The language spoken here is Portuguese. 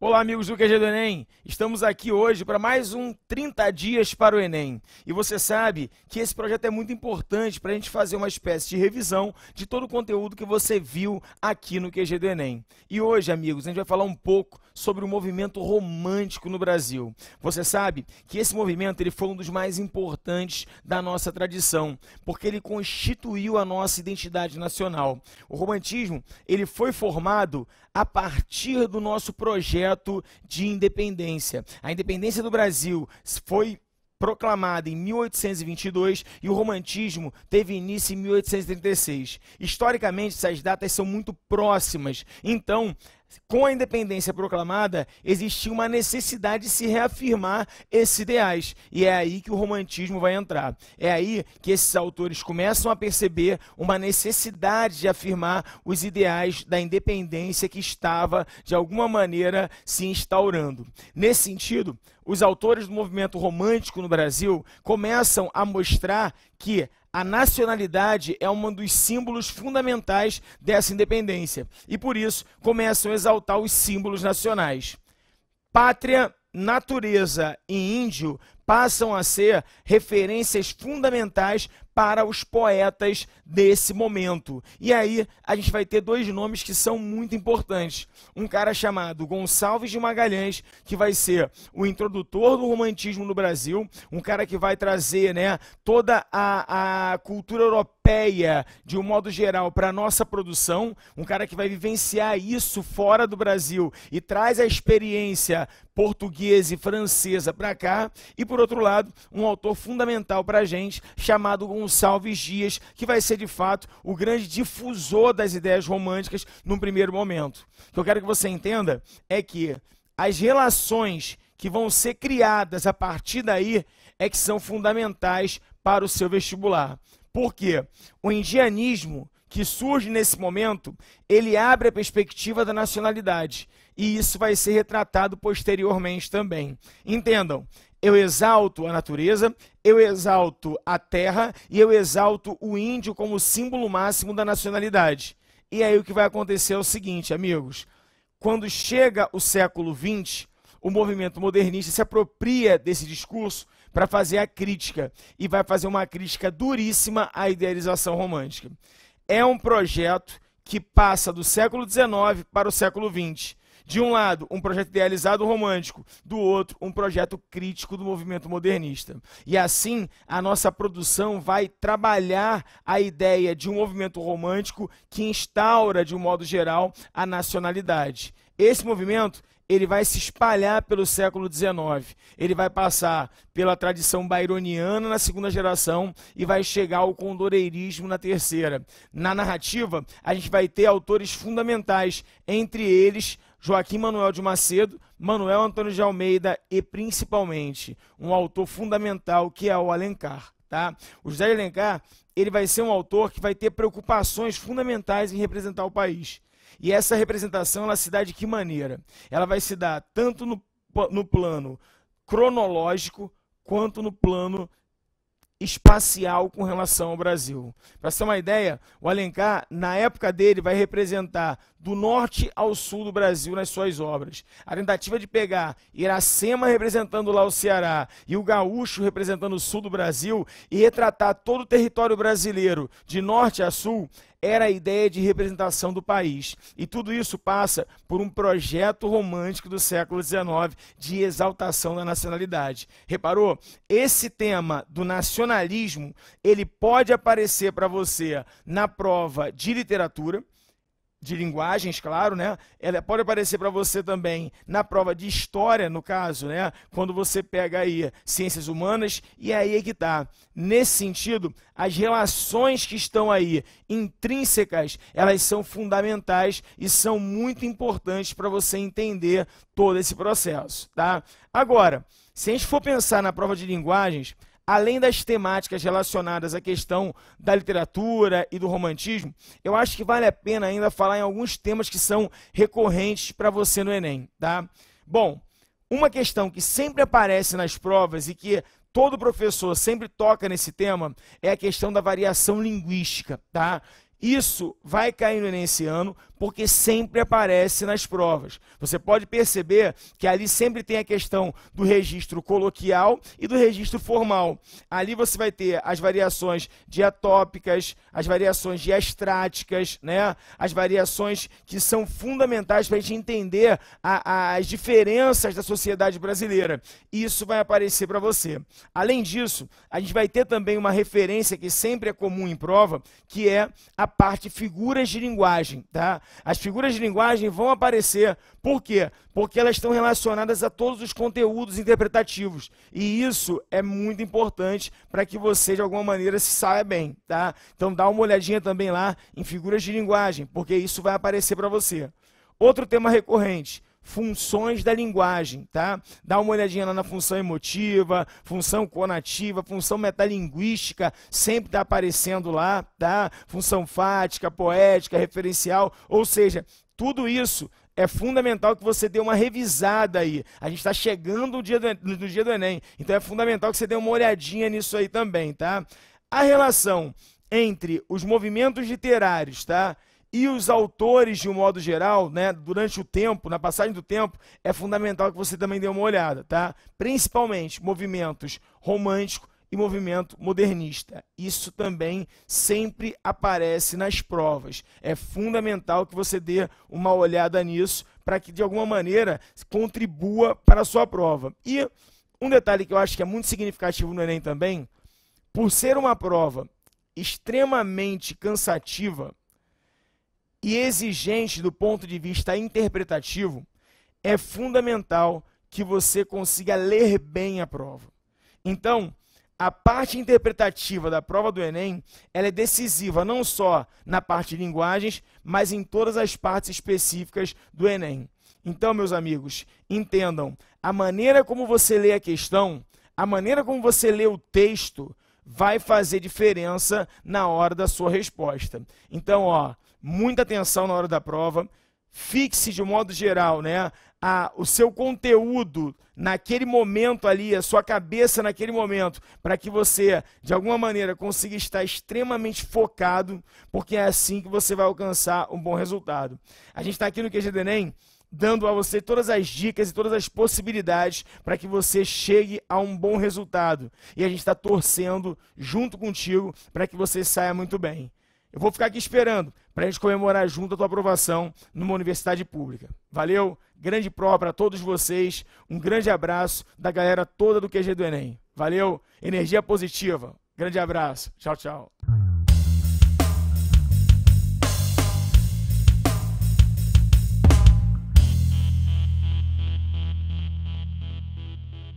Olá, amigos do QG do Enem! Estamos aqui hoje para mais um 30 dias para o Enem. E você sabe que esse projeto é muito importante para a gente fazer uma espécie de revisão de todo o conteúdo que você viu aqui no QG do Enem. E hoje, amigos, a gente vai falar um pouco sobre o movimento romântico no Brasil. Você sabe que esse movimento ele foi um dos mais importantes da nossa tradição, porque ele constituiu a nossa identidade nacional. O romantismo ele foi formado a partir do nosso projeto de independência. A independência do Brasil foi proclamada em 1822 e o romantismo teve início em 1836. Historicamente, essas datas são muito próximas. Então, com a independência proclamada, existia uma necessidade de se reafirmar esses ideais. E é aí que o romantismo vai entrar. É aí que esses autores começam a perceber uma necessidade de afirmar os ideais da independência que estava, de alguma maneira, se instaurando. Nesse sentido, os autores do movimento romântico no Brasil começam a mostrar que a nacionalidade é um dos símbolos fundamentais dessa independência e, por isso, começam a exaltar os símbolos nacionais. Pátria, natureza e índio passam a ser referências fundamentais para os poetas desse momento. E aí a gente vai ter dois nomes que são muito importantes. Um cara chamado Gonçalves de Magalhães, que vai ser o introdutor do romantismo no Brasil, um cara que vai trazer, toda a cultura europeia, de um modo geral, para a nossa produção, um cara que vai vivenciar isso fora do Brasil e traz a experiência portuguesa e francesa para cá, e por outro lado, um autor fundamental para a gente, chamado Gonçalves Dias, que vai ser de fato o grande difusor das ideias românticas num primeiro momento. O que eu quero que você entenda é que as relações que vão ser criadas a partir daí é que são fundamentais para o seu vestibular. Por quê? O indianismo que surge nesse momento, ele abre a perspectiva da nacionalidade. E isso vai ser retratado posteriormente também. Entendam, eu exalto a natureza, eu exalto a terra e eu exalto o índio como símbolo máximo da nacionalidade. E aí o que vai acontecer é o seguinte, amigos. Quando chega o século XX, o movimento modernista se apropria desse discurso para fazer a crítica. E vai fazer uma crítica duríssima à idealização romântica. É um projeto que passa do século XIX para o século XX. De um lado, um projeto idealizado romântico, do outro, um projeto crítico do movimento modernista. E assim, a nossa produção vai trabalhar a ideia de um movimento romântico que instaura, de um modo geral, a nacionalidade. Esse movimento ele vai se espalhar pelo século XIX. Ele vai passar pela tradição byroniana na segunda geração e vai chegar ao condoreirismo na terceira. Na narrativa, a gente vai ter autores fundamentais, entre eles Joaquim Manuel de Macedo, Manuel Antônio de Almeida e, principalmente, um autor fundamental que é o Alencar. Tá? O José de Alencar ele vai ser um autor que vai ter preocupações fundamentais em representar o país. E essa representação ela se dá de que maneira? Ela vai se dar tanto no plano cronológico quanto no plano espacial com relação ao Brasil. Para ser uma ideia, o Alencar, na época dele, vai representar do norte ao sul do Brasil nas suas obras. A tentativa de pegar Iracema representando lá o Ceará e o Gaúcho representando o sul do Brasil e retratar todo o território brasileiro de norte a sul era a ideia de representação do país. E tudo isso passa por um projeto romântico do século XIX de exaltação da nacionalidade. Reparou? Esse tema do nacionalismo, ele pode aparecer para você na prova de literatura, de linguagens, claro, Ela pode aparecer para você também na prova de história, no caso, Quando você pega aí ciências humanas, e aí é que tá. Nesse sentido, as relações que estão aí intrínsecas, elas são fundamentais e são muito importantes para você entender todo esse processo, tá? Agora, se a gente for pensar na prova de linguagens, além das temáticas relacionadas à questão da literatura e do romantismo, eu acho que vale a pena ainda falar em alguns temas que são recorrentes para você no Enem, tá? Bom, uma questão que sempre aparece nas provas e que todo professor sempre toca nesse tema é a questão da variação linguística, tá? Isso vai cair no Enem esse ano, porque sempre aparece nas provas. Você pode perceber que ali sempre tem a questão do registro coloquial e do registro formal. Ali você vai ter as variações diatópicas, as variações diastráticas, né? As variações que são fundamentais para a gente entender as diferenças da sociedade brasileira. Isso vai aparecer para você. Além disso, a gente vai ter também uma referência que sempre é comum em prova, que é a parte figuras de linguagem, tá? As figuras de linguagem vão aparecer, por quê? Porque elas estão relacionadas a todos os conteúdos interpretativos, e isso é muito importante para que você, de alguma maneira, se saia bem, tá? Então dá uma olhadinha também lá em figuras de linguagem, porque isso vai aparecer para você. Outro tema recorrente: funções da linguagem, tá? Dá uma olhadinha lá na função emotiva, função conativa, função metalinguística, sempre está aparecendo lá, tá? Função fática, poética, referencial, ou seja, tudo isso é fundamental que você dê uma revisada aí. A gente está chegando no dia do Enem, então é fundamental que você dê uma olhadinha nisso aí também, tá? A relação entre os movimentos literários, tá? E os autores, de um modo geral, né, durante o tempo, na passagem do tempo, é fundamental que você também dê uma olhada, tá? Principalmente movimentos romântico e movimento modernista. Isso também sempre aparece nas provas. É fundamental que você dê uma olhada nisso para que, de alguma maneira, contribua para a sua prova. E um detalhe que eu acho que é muito significativo no Enem também, por ser uma prova extremamente cansativa e exigente do ponto de vista interpretativo, é fundamental que você consiga ler bem a prova. Então, a parte interpretativa da prova do Enem, ela é decisiva não só na parte de linguagens, mas em todas as partes específicas do Enem. Então, meus amigos, entendam, a maneira como você lê a questão, a maneira como você lê o texto, vai fazer diferença na hora da sua resposta. Então, ó, muita atenção na hora da prova, fixe de modo geral, né, o seu conteúdo naquele momento ali, a sua cabeça naquele momento, para que você, de alguma maneira, consiga estar extremamente focado, porque é assim que você vai alcançar um bom resultado. A gente está aqui no QG do Enem, dando a você todas as dicas e todas as possibilidades para que você chegue a um bom resultado. E a gente está torcendo junto contigo para que você saia muito bem. Eu vou ficar aqui esperando para a gente comemorar junto a tua aprovação numa universidade pública. Valeu, grande prova para todos vocês, um grande abraço da galera toda do QG do Enem. Valeu, energia positiva, grande abraço, tchau, tchau.